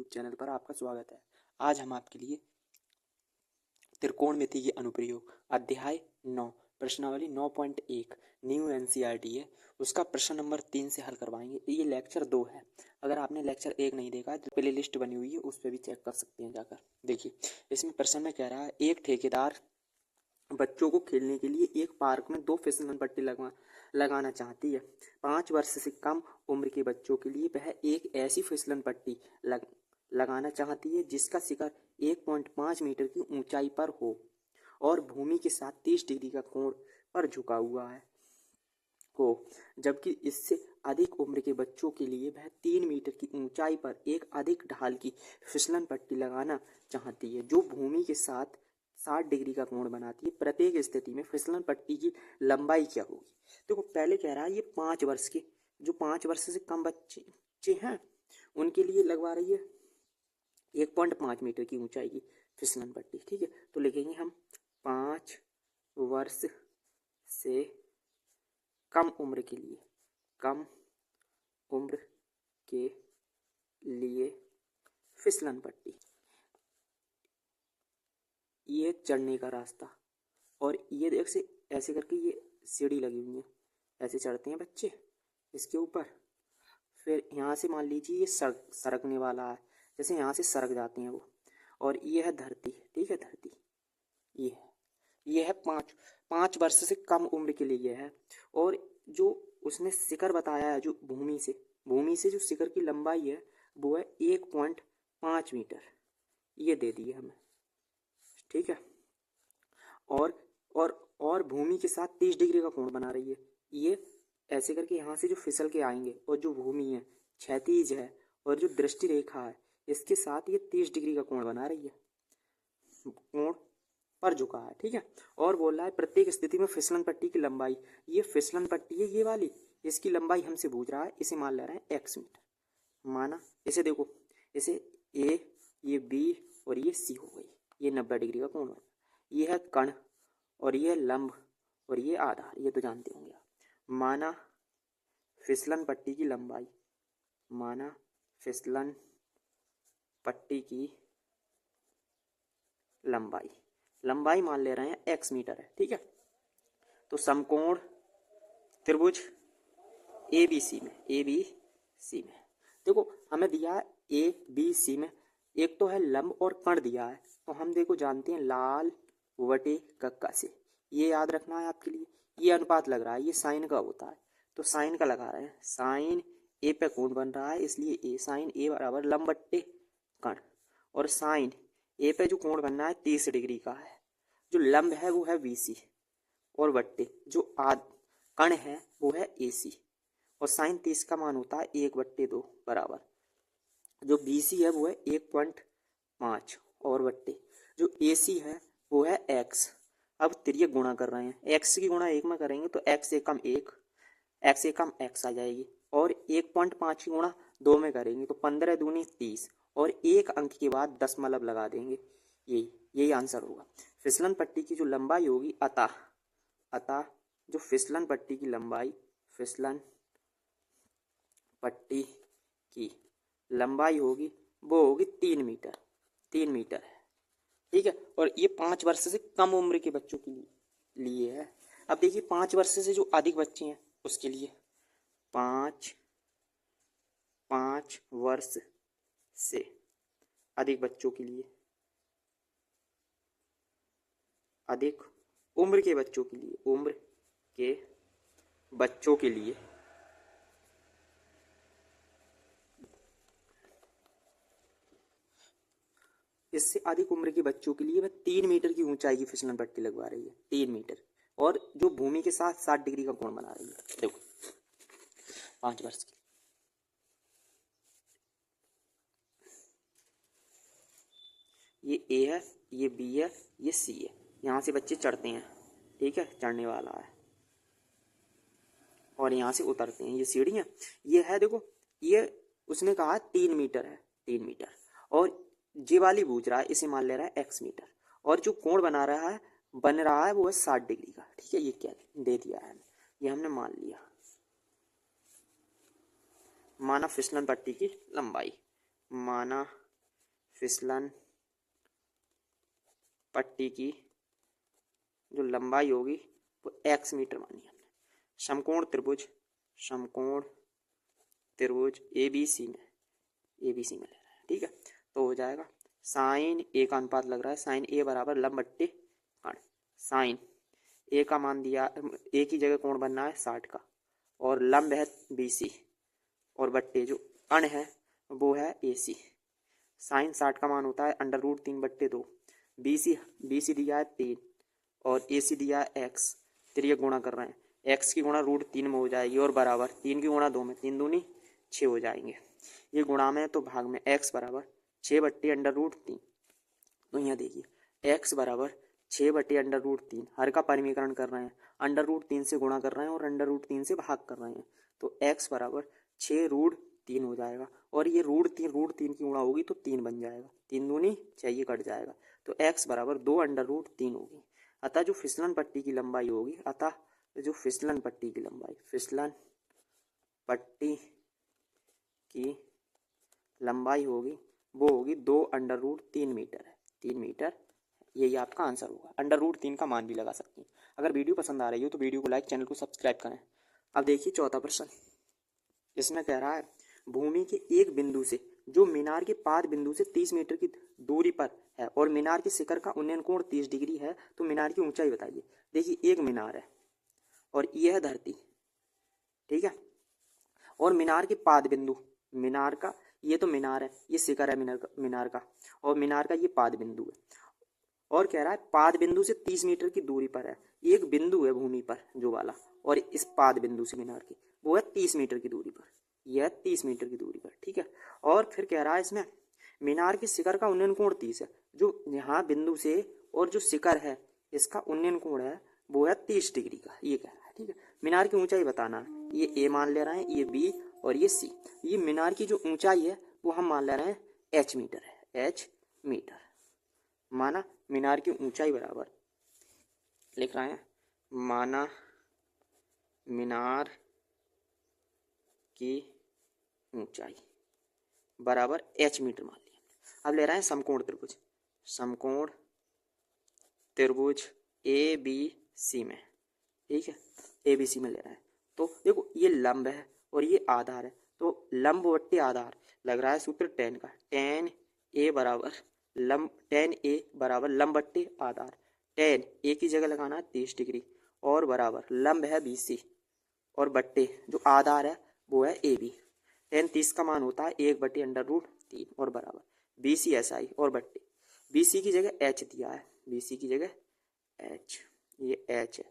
YouTube channel पर आपका स्वागत है। आज हम आपके लिए त्रिकोणमिति के अनुप्रयोग अध्याय 9 प्रश्नावली 9.1 न्यू एनसीईआरटी है, उसका प्रश्न नंबर 3 से हल करवाएंगे। ये लेक्चर 2 है। अगर आपने लेक्चर 1 नहीं देखा है तो प्ले लिस्ट बनी हुई है, उस पर भी चेक कर सकते हैं जाकर। देखिए इसमें प्रश्न में कह रहा है, एक ठेकेदार बच्चों को खेलने के लिए एक पार्क में 2 फिसलन पट्टी लगाना चाहती है। 5 वर्ष से कम उम्र के बच्चों के लिए वह एक ऐसी फिसलन पट्टी लगाना चाहती है जिसका शिखर 1.5 मीटर की ऊंचाई पर हो और भूमि के साथ 30 डिग्री का कोण पर झुका हुआ हो, जबकि इससे अधिक उम्र के बच्चों के लिए वह 3 मीटर की ऊंचाई पर एक अधिक ढाल की फिसलन पट्टी लगाना चाहती है जो भूमि के साथ 60 डिग्री का कोण बनाती है। प्रत्येक स्थिति में फिसलन पट्टी की लंबाई क्या होगी? देखो पहले कह रहा है ये 5 वर्ष के, जो 5 वर्ष से कम बच्चे हैं उनके लिए लगवा रही है 1.5 मीटर की ऊंचाई की फिसलन पट्टी। ठीक है, तो लिखेंगे हम 5 वर्ष से कम उम्र के लिए, कम उम्र के लिए फिसलन पट्टी। ये चढ़ने का रास्ता और ये देख से ऐसे करके ये सीढ़ी लगी हुई है, ऐसे चढ़ते हैं बच्चे इसके ऊपर। फिर यहाँ से मान लीजिए ये सरकने वाला है, जैसे यहाँ से सरक जाते हैं वो, और ये है धरती। ठीक है, धरती ये है 5 वर्ष से कम उम्र के लिए ये है। और जो उसने शिखर बताया है, जो भूमि से जो शिखर की लंबाई है वो है 1.5 मीटर, ये दे दिए हमें। ठीक है, और भूमि के साथ 30 डिग्री का कोण बना रही है। ये ऐसे करके यहाँ से जो फिसल के आएंगे और जो भूमि है क्षैतिज है और जो दृष्टि रेखा है इसके साथ ये 30 डिग्री का कोण बना रही है, कोण पर झुका है। ठीक है, और बोल रहा है प्रत्येक स्थिति में फिसलन पट्टी की लंबाई, ये फिसलन पट्टी है ये वाली, इसकी लंबाई हमसे पूछ रहा है, इसे मान ले रहा है x मीटर। माना इसे देखो, इसे a, ये b और ये c हो गई, ये 90 डिग्री का कोण है। ये है कण और ये लंब और ये आधार, ये तो जानते होंगे आप। माना फिसलन पट्टी की लंबाई, माना फिसलन पट्टी की लंबाई मान ले रहे हैं x मीटर है। ठीक है, तो समकोण त्रिभुज ABC में देखो हमें दिया है ABC में, एक तो है लंब और कण दिया है, तो हम देखो जानते हैं लाल बटे कक्का से, ये याद रखना है आपके लिए। ये अनुपात लग रहा है, ये साइन का होता है, तो साइन का लगा रहे हैं। साइन ए पे कोण बन रहा है इसलिए ए, साइन ए बराबर लंब बट्टे कण, और साइन ए पे जो कोण बनना है 30 डिग्री का है, जो लंब है वो है BC और बट्टे जो कण है वो है AC, और साइन 30 का मान होता है 1/2 बराबर जो BC है वो है 1.5 और बट्टे जो AC है वो है x। अब तिर्यक गुणा कर रहे हैं, x की गुणा 1 में करेंगे तो x से कम 1, x से कम x आ जाएगी, और 1.5 की गुणा 2 में करेंगे तो 15 दूनी 30, और एक अंक के बाद दशमलव लगा देंगे। यही आंसर होगा। फिसलन पट्टी की जो लंबाई होगी अतः जो फिसलन पट्टी की लंबाई, फिसलन पट्टी की लंबाई होगी वो होगी 3 मीटर है। ठीक है, और ये 5 वर्ष से कम उम्र के बच्चों के लिए है। अब देखिए 5 वर्ष से जो अधिक बच्चे हैं उसके लिए, 5 वर्ष से अधिक बच्चों के लिए, अधिक उम्र के बच्चों के लिए इससे अधिक उम्र के बच्चों के लिए वह 3 मीटर की ऊंचाई की फिसलन पट्टी लगवा रही है, 3 मीटर, और जो भूमि के साथ 60 डिग्री का कोण बना रही है। देखो 5 वर्ष की, ये A है, ये B है, ये C है, यहाँ से बच्चे चढ़ते हैं। ठीक है, चढ़ने वाला है और यहाँ से उतरते हैं, ये सीढ़ियाँ ये है। देखो ये उसने कहा 3 मीटर है, 3 मीटर, और ये वाली पूछ रहा है, इसे मान ले रहा है x मीटर, और जो कोण बन रहा है वो है 60 डिग्री का। ठीक है, ये क्या दे दिया है, ये हमने मान लिया। माना फिसलन पट्टी की लंबाई, माना फिसलन पट्टी की जो लंबाई होगी वो x मीटर मानी हमने। समकोण त्रिभुज ABC में ले रहे हैं, ठीक है। तो हो जाएगा साइन ए का अनुपात लग रहा है, साइन ए बराबर लंब बट्टे कण। साइन ए का मान दिया, ए की जगह कोण बनना है 60 का, और लंब है BC, और बट्टे जो कण है वो है AC। साइन 60 का मान होता है √3/2। BC दिया है 3 और AC दिया है x। ये गुणा कर रहे हैं, x की गुणा √3 में हो जाएगी और बराबर 3 की गुणा 2 में, 3 दूनी 6 हो जाएंगे। ये गुणा में तो भाग में x बराबर 6/√3। तो यहाँ देखिए x बराबर 6/√3, हर का परिमीकरण कर रहे हैं, √3 से गुणा कर रहे हैं और √3 से भाग कर रहे हैं, तो x बराबर 6√3 हो जाएगा। और ये √3 की गुणा होगी तो 3 बन जाएगा, 3 दूनी 6, ये कट जाएगा, तो x बराबर 2√3 होगी। अतः जो फिसलन पट्टी की लंबाई होगी, फिसलन पट्टी की लंबाई होगी वो होगी 2√3 मीटर है, 3 मीटर। यही आपका आंसर होगा। √3 का मान भी लगा सकते हैं। अगर वीडियो पसंद आ रही हो तो वीडियो को लाइक, चैनल को सब्सक्राइब करें। अब देखिए चौथा प्रश्न, इसमें कह रहा है भूमि के एक बिंदु से जो मीनार के पाद बिंदु से 30 मीटर की दूरी पर है और मीनार के शिखर का उन्नयन कोण 30 डिग्री है, तो मीनार की ऊंचाई बताइए। देखिए एक मीनार है और यह है धरती, ठीक है, और मीनार के पाद बिंदु, मीनार का ये तो मीनार है, ये शिखर है मीनार का, और मीनार का ये पाद बिंदु है, और कह रहा है पाद बिंदु से 30 मीटर की दूरी पर है। एक बिंदु है भूमि पर जो वाला, और इस पाद बिंदु से मीनार की वो है 30 मीटर की दूरी पर, यह 30 मीटर की दूरी पर, ठीक है। और फिर कह रहा है इसमें मीनार के शिखर का उन्नयन कोण 30 है। जो यहाँ बिंदु से और जो शिखर है इसका उन्नयन कोण है वो है 30 डिग्री का, ये कह रहा है, ठीक है। मीनार की ऊंचाई बताना है, ये A मान ले रहे हैं, ये B और ये C। ये मीनार की जो ऊंचाई है वो हम मान ले रहे हैं H मीटर है, H मीटर माना। मीनार की ऊंचाई बराबर लिख रहे हैं, माना मीनार की ऊंचाई बराबर H मीटर मान लिया। अब ले रहे हैं समकोण त्रिभुज ABC में, ठीक है, ABC में ले रहे हैं। तो देखो ये लंब है और ये आधार है, तो लंब बट्टे आधार लग रहा है सूत्र tan का, tan A बराबर लंब बट्टे आधार। tan A की जगह लगाना है 30 डिग्री और बराबर लंब है BC और बट्टे जो आधार है वो है AB। tan 30 का मान होता है 1/√3 और बराबर BC SI और बट्टे BC की जगह H दिया है, BC की जगह H, ये H है,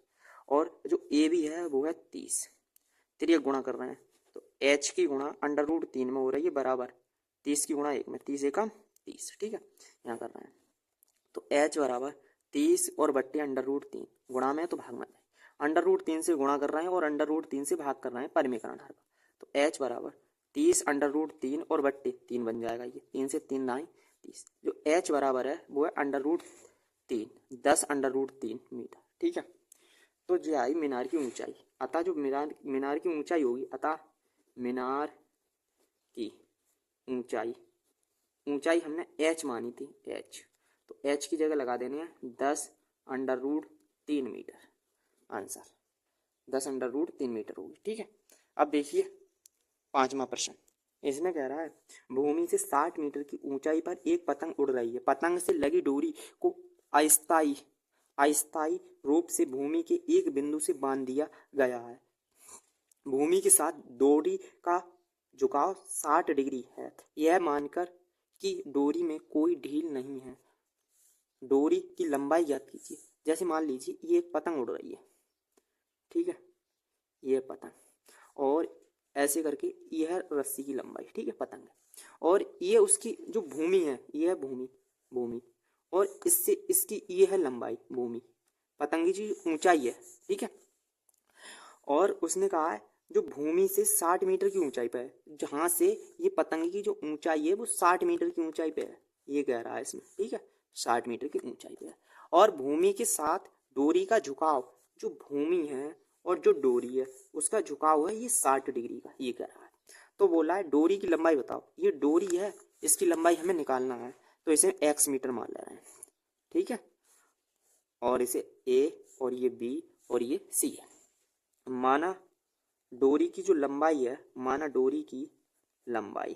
और जो AB है वो है 30। फिर ये गुणा कर रहे हैं तो H की गुणा √3 में हो रही है बराबर 30 की गुणा 1 में, 30 एकम 30, ठीक है, यहाँ कर रहे हैं। तो H बराबर 30 और बट्टे √3, गुणा में तो भाग में, √3 से गुणा कर रहे हैं और √3 से भाग कर रहे हैं परिमीकरण हर का, तो H बराबर 30 √3 और बट्टे 3 बन जाएगा, ये 3 से 3 9 30। जो H बराबर है वो है √3, 10 √3 मीटर, ठीक है। तो ये आई मीनार की ऊंचाई। अतः जो मीनार की ऊंचाई होगी, अतः मीनार की ऊंचाई हमने H मानी थी, H, तो H की जगह लगा देने हैं 10 √3 मीटर, आंसर 10 √3 मीटर होगी, ठीक है। अब देखिए पांचवा प्रश्न, इसमें कह रहा है भूमि से 60 मीटर की ऊंचाई पर एक पतंग उड़ रही है। पतंग से लगी डोरी को अस्थायी रूप से भूमि के एक बिंदु से बांध दिया गया है। भूमि के साथ डोरी का झुकाव 60 डिग्री है। यह मानकर कि डोरी में कोई ढील नहीं है, डोरी की लंबाई ज्ञात कीजिए। जैसे मान लीजिए ये एक पतंग उड़ रही है, ठीक है, ये पतंग, और ऐसे करके यह है रस्सी की लंबाई, ठीक है, पतंग, और ये उसकी जो भूमि है, ये है भूमि, और इससे इसकी ये है लंबाई, भूमि, पतंग की ऊंचाई है, ठीक है। और उसने कहा है जो भूमि से 60 मीटर की ऊंचाई पे है, जहां से ये पतंग की जो ऊंचाई है वो 60 मीटर की ऊंचाई पे है, ये कह रहा है इसमें, ठीक है, 60 मीटर की ऊंचाई पे है। और भूमि के साथ डोरी का झुकाव, जो भूमि है और जो डोरी है उसका झुकाव है ये 60 डिग्री का, ये कह रहा है। तो बोला है डोरी की लंबाई बताओ। ये डोरी है, इसकी लंबाई हमें निकालना है, तो इसे x मीटर मान ले रहे हैं, ठीक है। और इसे a और ये b और ये c है। माना डोरी की जो लंबाई है, माना डोरी की लंबाई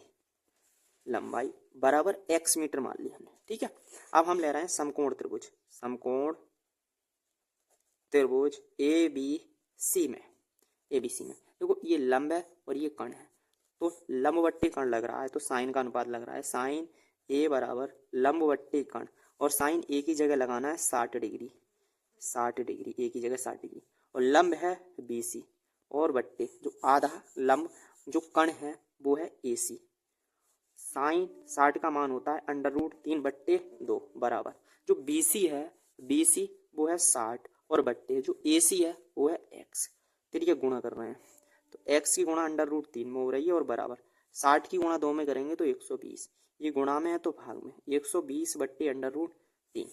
बराबर x मीटर मान लिया हमने, ठीक है। अब हम ले रहे हैं समकोण त्रिभुज, समकोण त्रिभुज ABC में, देखो ये लंब है और ये कर्ण है, तो लंबवट्टी कर्ण लग रहा है, तो साइन का अनुपात लग रहा है, साइन A बराबर लंबवट्टी कर्ण, और साइन A की जगह लगाना है 60 डिग्री, 60 डिग्री, A की जगह 60 डिग्री, और लंब है BC, और बट्टे जो आधा लंब जो कर्ण है वो है AC। साइन 60 का मान होता है √3/2 बराबर जो BC है, BC वो है 60 और बट्टे जो AC है वो है x। फिर ये गुणा कर रहे हैं, तो x की गुणा √3 में हो रही है और बराबर 60 की गुणा 2 में करेंगे तो 120, ये गुणा में है तो भाग में, 120/√3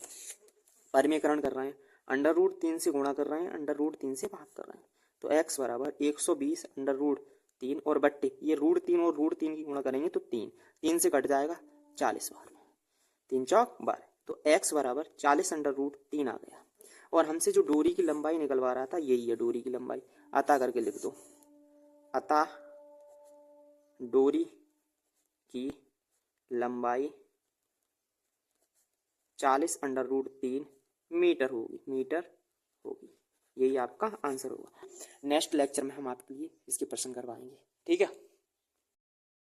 परिमेयकरण कर रहे हैं, √3 से गुणा कर रहे हैं, √3 से भाग कर रहे हैं, तो x बराबर 120/√3 और बट्टे ये √3 और √3 की गुणा करेंगे तो 3 से कट जाएगा 40 बार में, 3 चौक 12, तो x बराबर 40/√3 आ गया। और हमसे जो डोरी की लंबाई निकलवा रहा था यही है डोरी की लंबाई, अतः करके लिख दो, अतः डोरी की लंबाई 40/√3 मीटर होगी, यही आपका आंसर होगा। नेक्स्ट लेक्चर में हम आपके लिए इसके प्रश्न करवाएंगे, ठीक है।